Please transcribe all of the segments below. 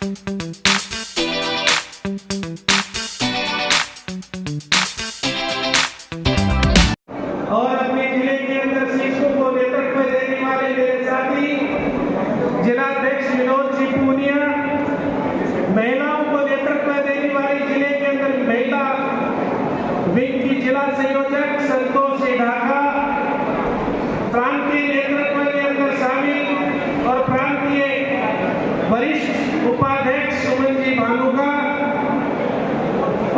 और अपने जिले के अंदर शिक्षकों को नेतृत्व देने वाले मेरे साथी जिलाध्यक्ष विनोद जी पूनिया, महिलाओं को नेतृत्व देने वाली जिले के अंदर महिला विंग की जिला संयोजक संतोष ढाका, प्रांतीय नेतृत्व के अंदर शामिल और प्रांतीय वरिष्ठ उपाध्यक्ष सुमन जी भानुका,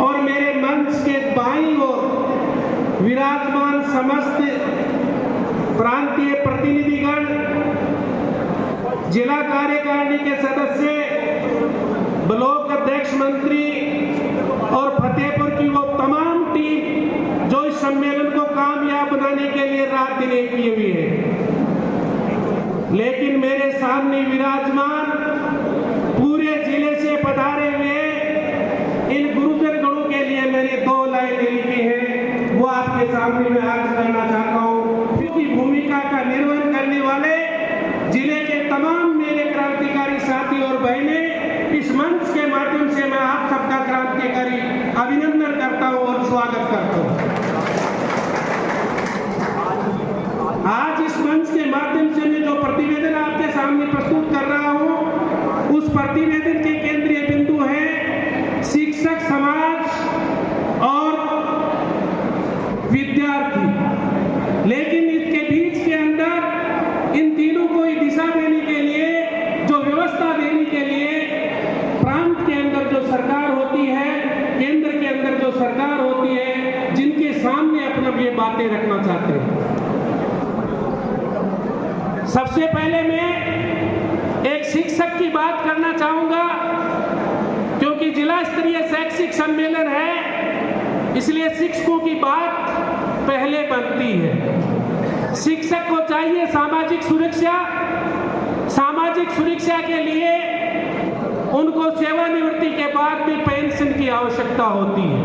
और मेरे मंच के बाईं ओर विराजमान समस्त प्रांतीय प्रतिनिधिगण, जिला कार्यकारिणी के सदस्य, ब्लॉक अध्यक्ष मंत्री और फतेहपुर की वो तमाम टीम जो इस सम्मेलन को कामयाब बनाने के लिए रात दिन एक किए हुए हैं। लेकिन मेरे सामने विराजमान पूरे जिले से पधारे हुए इन गुरुजन गणों के लिए मैंने 2 लाइनें लिखी हैं, वो आपके सामने मैं आज करना चाहता हूँ। क्योंकि भूमिका का निर्वहन करने वाले जिले के तमाम मेरे क्रांतिकारी साथी और बहनें, इस मंच के माध्यम से मैं आप सबका क्रांतिकारी अभिनंदन करता हूँ और स्वागत करता हूँ। आज इस मंच के माध्यम से मैं जो प्रतिवेदन आपके सामने प्रस्तुत कर रहा हूँ, उस प्रतिवेदन के केंद्रीय बिंदु है शिक्षक समाज और विद्यार्थी। लेकिन इसके बीच के अंदर इन तीनों को दिशा देने के लिए, जो व्यवस्था देने के लिए प्रांत के अंदर जो सरकार होती है, केंद्र के अंदर जो सरकार होती है, जिनके सामने अपना ये बातें रखना चाहते हैं। सबसे पहले मैं एक शिक्षक की बात करना चाहूंगा, क्योंकि जिला स्तरीय शैक्षिक सम्मेलन है, इसलिए शिक्षकों की बात पहले बनती है। शिक्षक को चाहिए सामाजिक सुरक्षा। सामाजिक सुरक्षा के लिए उनको सेवानिवृत्ति के बाद भी पेंशन की आवश्यकता होती है।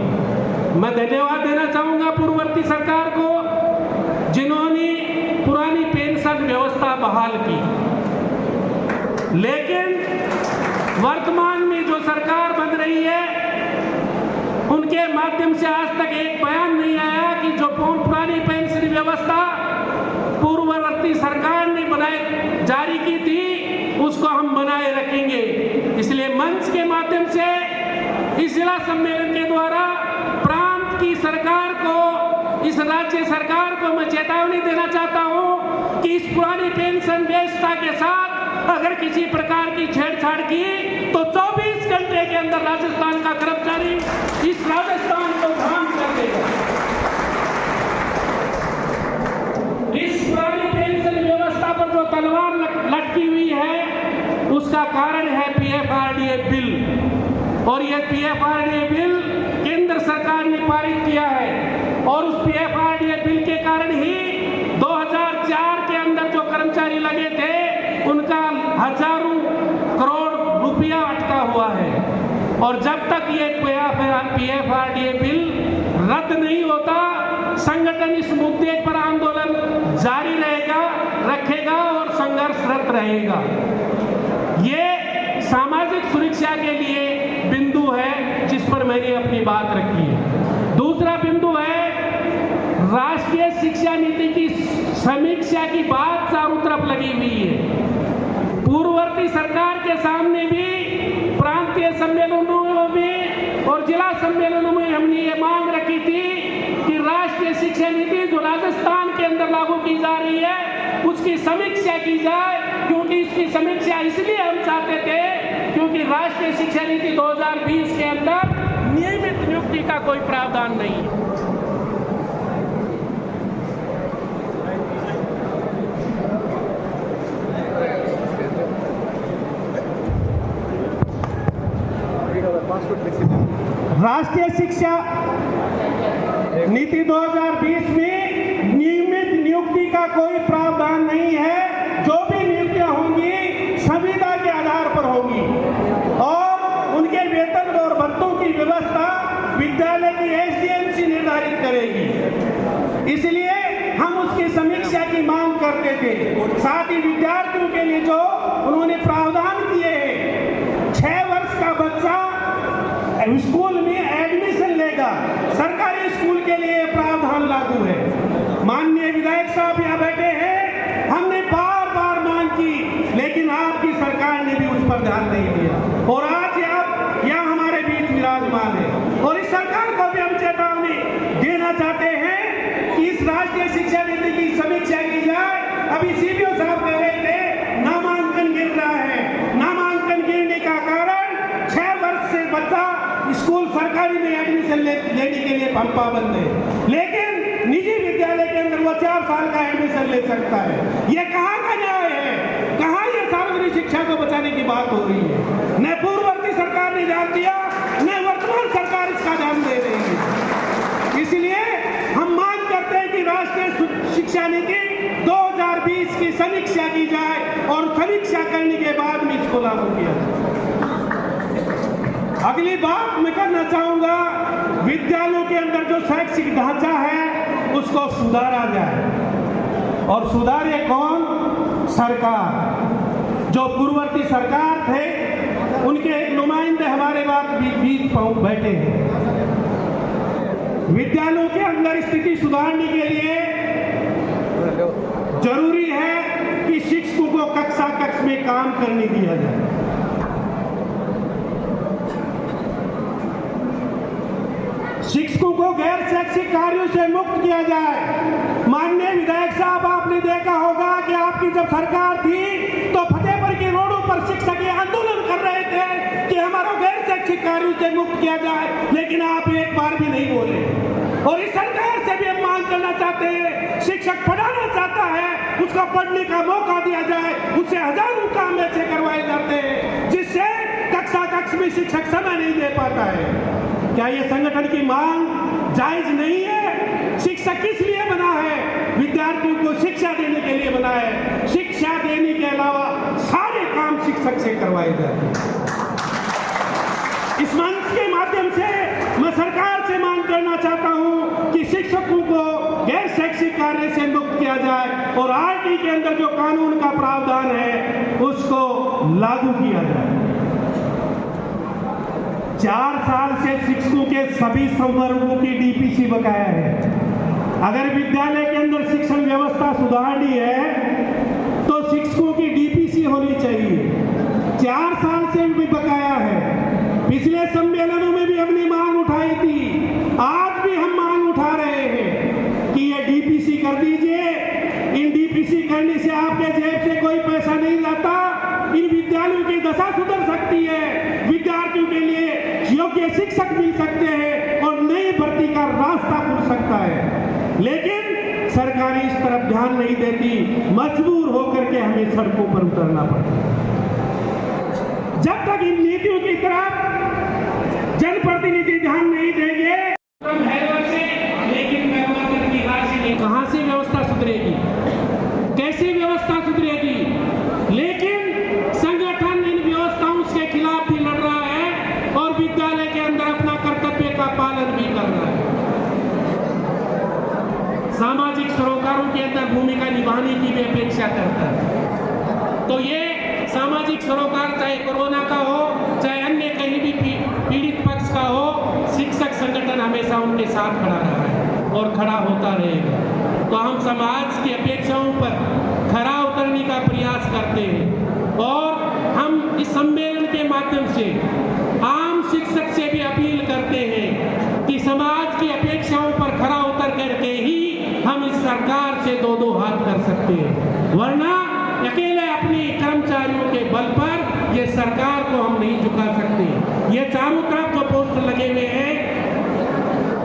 मैं धन्यवाद देना चाहूंगा पूर्ववर्ती सरकार को, जिन्होंने पुरानी पेंशन व्यवस्था बहाल की। लेकिन वर्तमान में जो सरकार बन रही है, उनके माध्यम से आज तक एक बयान नहीं आया कि जो पुरानी पेंशन व्यवस्था पूर्ववर्ती सरकार ने जारी की थी, उसको हम बनाए रखेंगे। इसलिए मंच के माध्यम से इस जिला सम्मेलन के द्वारा प्रांत की सरकार को, इस राज्य सरकार को मैं चेतावनी देना चाहता हूं कि इस पुरानी पेंशन व्यवस्था के साथ अगर किसी प्रकार की छेड़छाड़ की तो 24 घंटे के अंदर राजस्थान का कर्मचारी इस राजस्थान को ध्यान कर देगा। इस पुरानी पेंशन व्यवस्था पर जो तलवार लटकी हुई है, उसका कारण है पीएफआरडीए बिल। और यह पीएफआरडीए बिल केंद्र सरकार ने पारित किया है, और उस पीएफआरडीए बिल के कारण ही 2004 के अंदर जो कर्मचारी लगे थे, उनका हजारों करोड़ रुपया अटका हुआ है। और जब तक ये पीएफआरडीए बिल रद्द नहीं होता, संगठन इस मुद्दे पर आंदोलन जारी रखेगा और संघर्षरत रहेगा। ये सामाजिक सुरक्षा के लिए बिंदु है जिस पर मैंने अपनी बात रखी है। दूसरा बिंदु है राष्ट्रीय शिक्षा नीति की समीक्षा की बात चारों तरफ लगी हुई है। पूर्ववर्ती सरकार के सामने भी प्रांतीय सम्मेलनों में और जिला सम्मेलनों में हमने ये मांग रखी थी कि राष्ट्रीय शिक्षा नीति जो राजस्थान के अंदर लागू की जा रही है, उसकी समीक्षा की जाए। क्योंकि इसकी समीक्षा इसलिए हम चाहते थे क्योंकि राष्ट्रीय शिक्षा नीति 2020 के अंदर नियमित नियुक्ति का कोई प्रावधान नहीं है। राष्ट्रीय शिक्षा नीति 2020 में नियमित नियुक्ति का कोई प्रावधान नहीं है। जो भी नियुक्तियां होंगी संविदा के आधार पर होगी और उनके वेतन और भत्तों की व्यवस्था विद्यालय की एसडीएमसी निर्धारित करेगी। इसलिए हम उसकी समीक्षा की मांग करते थे। साथ ही विद्यार्थियों के लिए जो उन्होंने प्रावधान किए हैं, 6 वर्ष उनके लिए प्रावधान लागू है। माननीय विधायक साहब यहाँ बैठे हैं, हमने बार बार मांग की, लेकिन आपकी सरकार ने भी उस पर ध्यान नहीं दिया और आज आप यहाँ हमारे बीच विराजमान है। और इस सरकार को भी हम चेतावनी देना चाहते हैं कि इस राष्ट्रीय शिक्षा नीति की समीक्षा की जाए। अभी सीबीओ साहब कह रहे थे नामांकन गिर रहा है, नामांकन गिरने का कारण 6 वर्ष से बच्चा स्कूल सरकारी में एडमिशन लेने के लिए पाबंद है, लेकिन निजी विद्यालय के अंदर वो 4 साल का एडमिशन ले सकता है। ये कहाँ का न्याय है? कहाँ ये सार्वजनिक शिक्षा को बचाने की बात हो रही है? न पूर्ववर्ती सरकार ने ध्यान दिया, न वर्तमान सरकार इसका ध्यान दे रही है। इसलिए हम मांग करते हैं कि राष्ट्रीय शिक्षा नीति 2020 की समीक्षा की जाए और समीक्षा करने के बाद में इसको लागू किया जाए। अगली बात मैं करना चाहूंगा, विद्यालयों के अंदर जो शैक्षिक ढांचा है उसको सुधारा जाए। और सुधारे कौन? सरकार। जो पूर्ववर्ती सरकार थे उनके एक नुमाइंदे हमारे बीच बैठे हैं। विद्यालयों के अंदर स्थिति सुधारने के लिए जरूरी है कि शिक्षकों को कक्षा कक्ष में काम करने दिया जाए। शिक्षकों को गैर शैक्षिक कार्यों से मुक्त किया जाए। माननीय विधायक साहब, आपने देखा होगा कि आपकी जब सरकार थी तो फतेहपुर की रोडों पर शिक्षक ये आंदोलन कर रहे थे कि हमारा गैर शैक्षिक कार्यों से मुक्त किया जाए, लेकिन आप एक बार भी नहीं बोले। और इस सरकार से भी हम मांग करना चाहते हैं, शिक्षक पढ़ाना चाहता है उसको पढ़ने का मौका दिया जाए। उससे हजारों काम ऐसे करवाए जाते हैं जिससे कक्षा कक्ष में शिक्षक समय नहीं दे पाता है। क्या ये संगठन की मांग जायज नहीं है? शिक्षक किस लिए बना है? विद्यार्थियों को शिक्षा देने के लिए बना है। शिक्षा देने के अलावा सारे काम शिक्षक से करवाए जाते हैं। इस मंच के माध्यम से मैं सरकार से मांग करना चाहता हूं कि शिक्षकों को गैर शैक्षिक कार्य से मुक्त किया जाए और आरटी के अंदर जो कानून का प्रावधान है उसको लागू किया जाए। 4 साल से शिक्षकों के सभी संवर्गों की डीपीसी बकाया है। अगर विद्यालय के अंदर शिक्षण व्यवस्था सुधारनी है तो शिक्षकों की डीपीसी होनी चाहिए। 4 साल से भी बकाया है। पिछले सम्मेलनों में भी हमने मांग उठाई थी, आज भी हम मांग उठा रहे हैं कि ये डीपीसी कर दीजिए। इन डीपीसी करने से आपके जेब से कोई पैसा नहीं जाता, इन विद्यालयों की दशा सुधर सकती है, विद्यार्थियों के लिए योग्य शिक्षक मिल सकते हैं और नई भर्ती का रास्ता खुल सकता है। लेकिन सरकार इस तरफ ध्यान नहीं देती, मजबूर होकर के हमें सड़कों पर उतरना पड़ता है। जब तक इन नीतियों की तरफ जनप्रतिनिधि ध्यान नहीं देंगे, लेकिन कहां से व्यवस्था सुधरेगी? कैसे व्यवस्था सुधरेगी? लेकिन संगठन इन व्यवस्थाओं के खिलाफ भी लड़ रहा है और विद्यालय के अंदर अपना कर्तव्य का पालन भी कर रहा है। सामाजिक सरोकारों के अंदर भूमिका निभाने की भी अपेक्षा करता है। तो ये सामाजिक सरोकार चाहे कोरोना का हो, चाहे अन्य कहीं भी पीड़ित पक्ष का हो, शिक्षक संगठन हमेशा उनके साथ खड़ा रहा है और खड़ा होता रहेगा। तो हम समाज की अपेक्षाओं पर खरा उतरने का प्रयास करते हैं और हम इस सम्मेलन के माध्यम से आम शिक्षक से भी अपील करते हैं कि समाज की अपेक्षाओं पर खरा उतर करके ही हम इस सरकार से दो हाथ कर सकते हैं, वरना अकेले अपने कर्मचारियों के बल पर ये सरकार को हम नहीं झुका सकते। ये चारों तरफ जो पोस्टर लगे हुए हैं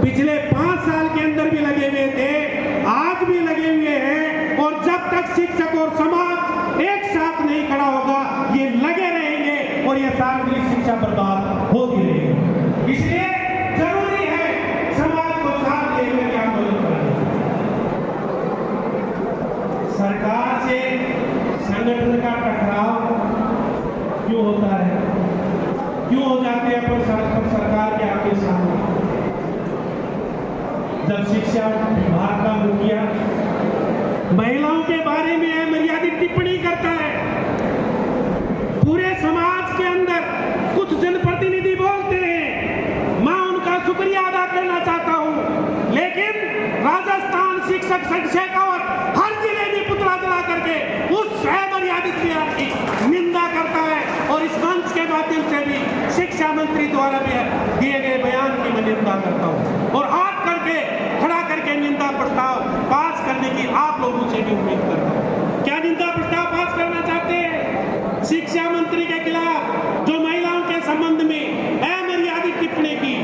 पिछले 5 साल के अंदर भी लगे हुए थे, आज भी लगे हुए हैं और जब तक शिक्षक और समाज एक साथ नहीं खड़ा होगा ये लगे रहेंगे और ये सार्वजनिक शिक्षा बर्बाद होगी रहेगी। इसलिए जरूरी है समाज को साथ लेकर के आंदोलन करना। सरकार से संगठन का टकराव क्यों होता है? क्यों हो जाते हैं अपन सरकार के आगे सामने? जब शिक्षा विभाग का मुखिया महिलाओं के बारे में अमर्यादित टिप्पणी करता है, पूरे समाज के अंदर कुछ जनप्रतिनिधि बोलते हैं, मैं उनका शुक्रिया अदा करना चाहता हूं, लेकिन राजस्थान शिक्षक संघ शेखावत हर जिले में पुतला जला करके उस अमर्यादित बयान की निंदा करता है और इस मंच के माध्यम से भी शिक्षा मंत्री द्वारा भी दिए गए बयान की मैं निंदा करता हूँ और हाथ करके खड़ा करके निंदा प्रस्ताव पास करने की आप लोगों से भी उम्मीद करता हूँ। क्या निंदा प्रस्ताव पास करना चाहते हैं? शिक्षा मंत्री के खिलाफ जो महिलाओं के संबंध में अमर्यादित टिप्पणी की,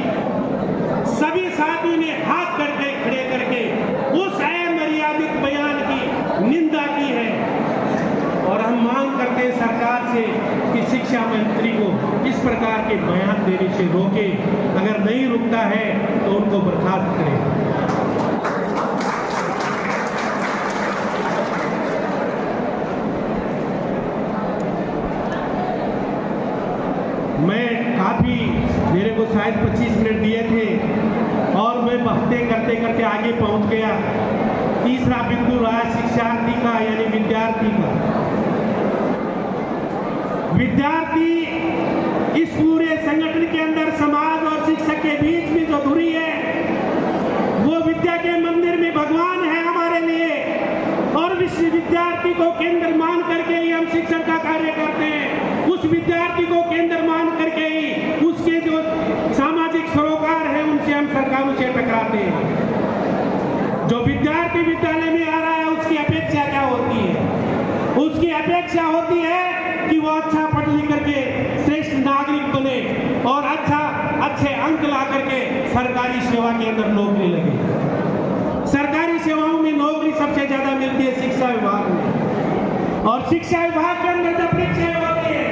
सभी साथियों ने हाथ करके खड़े करके उस अमर्यादित बयान की निंदा की है और हम मांग करते हैं सरकार से कि शिक्षा मंत्री को इस प्रकार के बयान देने से रोके, अगर नहीं रुकता है तो उनको बर्खास्त करें। मैं काफी, मेरे को शायद 25 मिनट दिए थे और मैं बातें करते करते आगे पहुंच गया। तीसरा बिंदु रहा शिक्षार्थी का यानी विद्यार्थी का। विद्यार्थी इस पूरे संगठन के अंदर समाज और शिक्षक के बीच में जो दूरी है वो विद्या के मंदिर में भगवान है हमारे लिए और विद्यार्थी को केंद्र मान करके ही हम शिक्षण का कार्य करते हैं। उस विद्यार्थी को केंद्र मान करके ही उसके जो सामाजिक सरोकार है उनसे हम सरकारों से टकराते हैं। जो विद्यार्थी विद्यालय में आ रहा है उसकी अपेक्षा क्या होती है? उसकी अपेक्षा होती है कि वो अच्छा पढ़ लिख करके श्रेष्ठ नागरिक बने और अच्छे अंक ला करके सरकारी सेवा के अंदर नौकरी लगे। सरकारी सेवाओं में नौकरी सबसे ज्यादा मिलती है शिक्षा विभाग में और शिक्षा विभाग के अंदर जब परीक्षाएं होती है